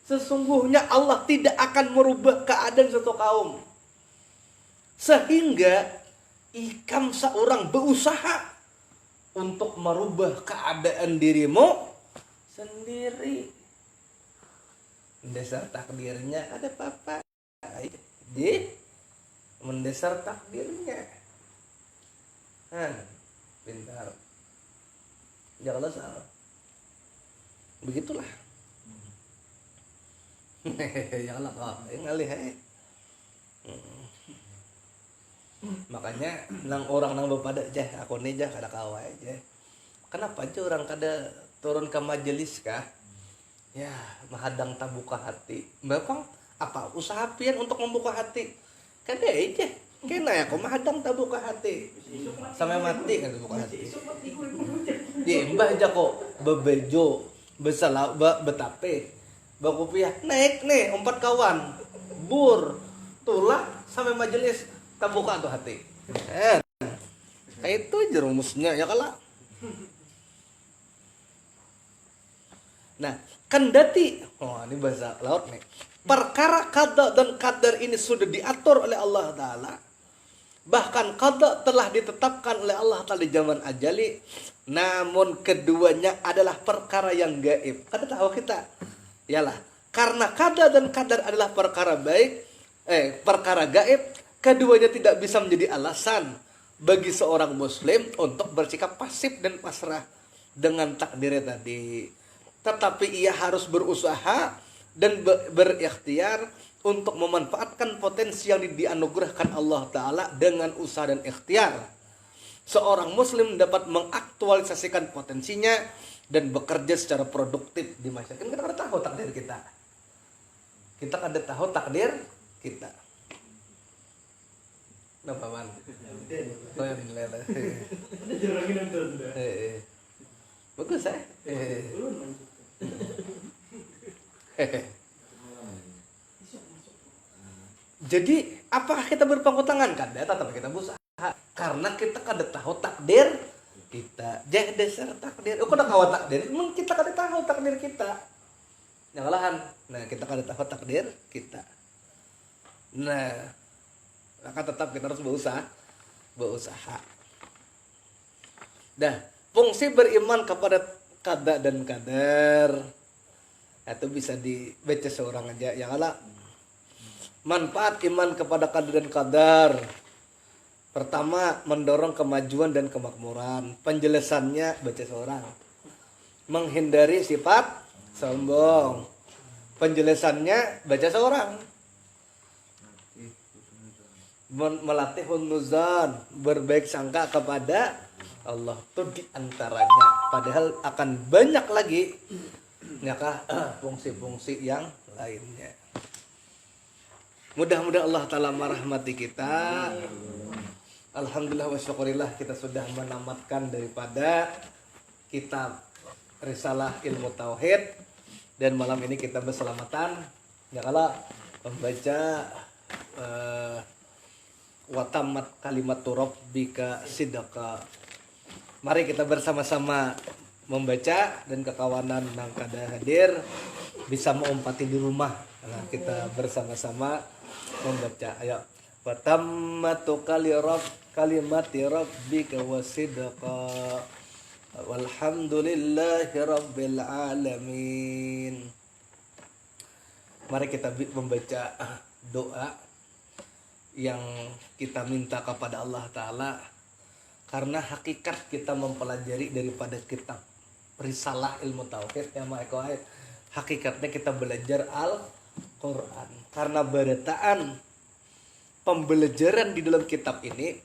Sesungguhnya Allah tidak akan merubah keadaan suatu kaum sehingga ikam seorang berusaha untuk merubah keadaan dirimu sendiri. Mendasar takdirnya ada apa-apa di mendasar takdirnya pintar janganlah salah begitulah. Janganlah kok ngalih makanya nang orang nang bepada jah aku nih jah kada kawai jah kenapa aja orang kada turun ke majelis kah ya menghadang tabuka hati bapang Apa usaha pian untuk membuka hati? Kan deh aja. Kena ya, kok mahadang tak buka hati. Sampai mati kan buka hati. Di mbah aja kok bebejo, besalah, betape, bakupiah naik nih 4 kawan, bur, tulak sampai majelis tak buka tuh hati. Kayak itu aja rumusnya ya kala. Nah, kendati, ini bahasa laut nih. Perkara qada dan qadar ini sudah diatur oleh Allah Ta'ala. Bahkan qada telah ditetapkan oleh Allah Ta'ala di zaman ajali. Namun keduanya adalah perkara yang gaib. Kada tahu kita. Yalah, karena qada dan qadar adalah perkara perkara gaib, keduanya tidak bisa menjadi alasan bagi seorang muslim untuk bersikap pasif dan pasrah dengan takdirnya tadi. Tetapi ia harus berusaha dan berikhtiar untuk memanfaatkan potensi yang dianugerahkan Allah Ta'ala dengan usaha dan ikhtiar. Seorang muslim dapat mengaktualisasikan potensinya dan bekerja secara produktif di masyarakat. Kita kan tahu takdir kita. Kita kan tahu takdir kita. Napa man? Oh yang lele. Bagus ya? Jadi apakah kita berpangku tangan? Kada, tapi kita berusaha. Karena kita kada tahu takdir kita. Jadi dasar takdir. Kok udah kawan takdir? Emang kita kada tahu takdir kita. Yang lahan. Nah, kita kada tahu takdir kita. Nah, maka tetap kita harus berusaha. Dah, fungsi beriman kepada qada dan qadar itu bisa dibaca seorang aja. Ya kala. Manfaat iman kepada qada dan qadar. Pertama, mendorong kemajuan dan kemakmuran. Penjelasannya baca seorang. Menghindari sifat sombong. Penjelasannya baca seorang. Melatih husnuzan, berbaik sangka kepada Allah. Itu diantaranya. Padahal akan banyak lagi fungsi-fungsi yang lainnya. Mudah-mudahan Allah Ta'ala merahmati kita. Alhamdulillah wa syukurillah, kita sudah menamatkan daripada kitab Risalah Ilmu Tauhid. Dan malam ini kita berselamatan. Ya kala membaca watamat kalimatu rabbika sidqa. Mari kita bersama-sama membaca dan kekawanan yang kada hadir bisa mengumpati di rumah. Nah, kita bersama-sama membaca. Ayo. Watammatu kalimati rabbika wasidqa. Walhamdulillahi rabbil alamin. Mari kita membaca doa yang kita minta kepada Allah Ta'ala. Karena hakikat kita mempelajari daripada kitab Risalah Ilmu Tauhid yang ma'ikohid. Hakikatnya kita belajar Al-Quran. Karena berataan pembelajaran di dalam kitab ini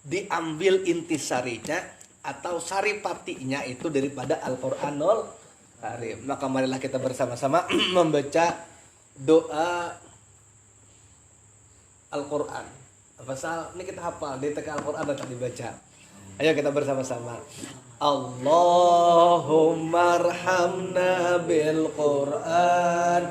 diambil intisarinya atau saripatinya itu daripada Al-Quranul Karim. Maka marilah kita bersama-sama membaca doa Al-Quran. Pasal ini kita hafal di tengah Al-Quran dan dibaca. Ayo kita bersama-sama. Allahumma arhamna bil Quran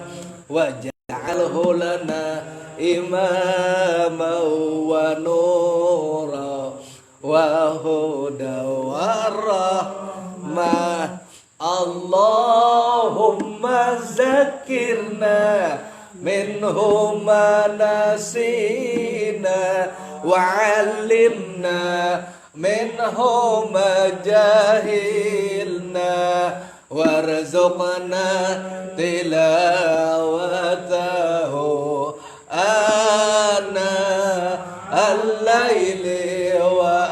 waj'alhu lana imama wa nura wa huda wa rahmah. Allahumma zakirna minhu ma nasina wa 'allimna minhu ma jahilna warzuqna tilawatahu ana al-laili wa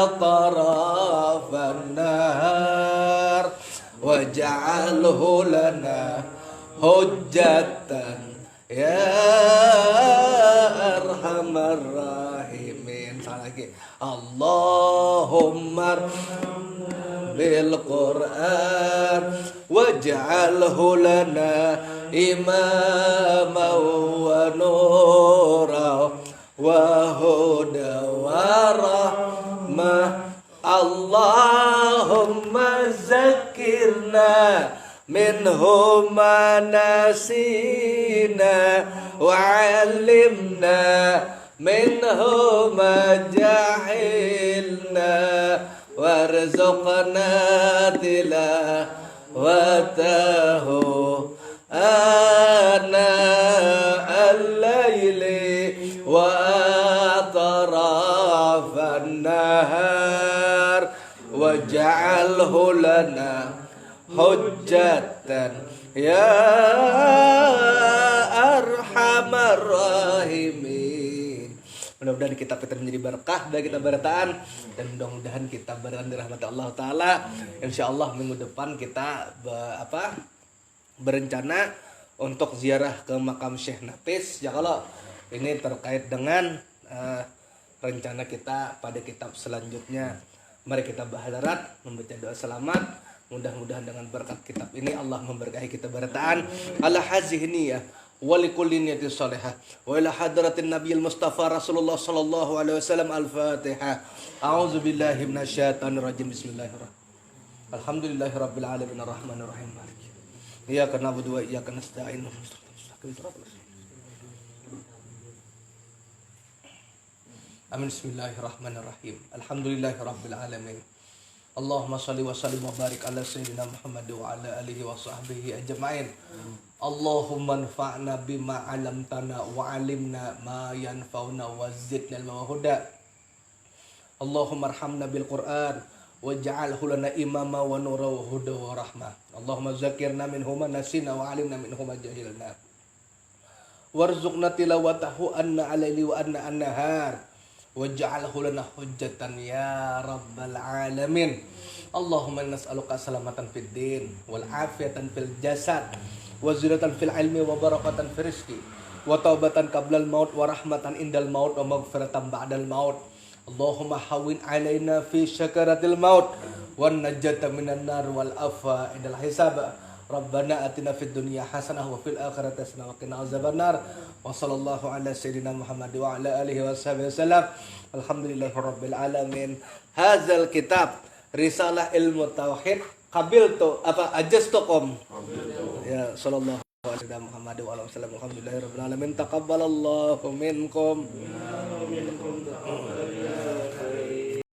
atrafan nahar waj'alhu lana hujjatan ya arhamar rahimin. Salah lagi. Allahumma bil Quran waj'alhu lana إماما ونورا وهدى ورحمة اللهم ذكرنا منه ما نسينا وعلمنا منه ما جهلنا وارزقنا تلاوته آناء الليل وأطراف النهار واجعله لنا حجة يا أرحم الراحمين. Mudah-mudahan kita menjadi berkah bagi kita berataan dan mudah-mudahan kita berada di rahmat Allah Ta'ala. Insya Allah minggu depan kita berencana untuk ziarah ke makam Syekh Nafis. Ya kalau ini terkait dengan rencana kita pada kitab selanjutnya. Mari kita berhadarat membaca doa selamat. Mudah-mudahan dengan berkat kitab ini Allah memberkahi kita berataan. Ala hazihi niyah wa likulli niyatin salihah wa ila hadratin nabiyil mustafa Rasulullah sallallahu alaihi wasallam. Al-Fatihah. A'udzu billahi minasyaitonir rajim. Bismillahirrahmanirrahim. Alhamdulillahirabbil alamin arrahmanir rahim. Iyyaka na'budu wa iyyaka nasta'in. Amin. Bismillahirrahmanirrahim. Alhamdulillahirabbil alamin. Allahumma shalli wa sallim wa barik ala sayyidina Muhammad wa ala alihi wa sahbihi ajma'in. Allahumma anfa'na bima 'allamtana wa 'allimna ma yanfa'una wa zidna ilma wa huda. Allahumma arhamna bil Qur'an waj'alhu lana imama wa nura wa huda wa rahmah. Allahumma zakirna minhu ma nasina wa 'allimna minhu ma jahilna. Warzuqna tilawatahu anna 'alaili wa anna an-nahar. Waj'alhu lana hujjatan ya rabbal alamin. Allahumma nas'aluka salamatan fid din wal afiyatan fil jasad wa ziyadatan fil ilmi wa barakatan fil rizqi wa taubatan qablal maut wa rahmatan indal maut wa maghfiratan ba'dal maut. Allahumma hawwin alaina fi syakaratil maut wan najata minan nar wal afa indal hisab. Rabbana atina fid dunya hasanah wa fil akhirati hasanah wa qina azabannar. Wa sallallahu ala sayyidina Muhammad wa ala alihi wasallam. Alhamdulillahirabbil alamin. Hadzal kitab Risalah Ilmu Tauhid qabiltu ajastukum. Ya sallallahu alaihi Muhammad wa ala wasallam. Alhamdulillahirabbil alamin. Taqabbalallahu minkum.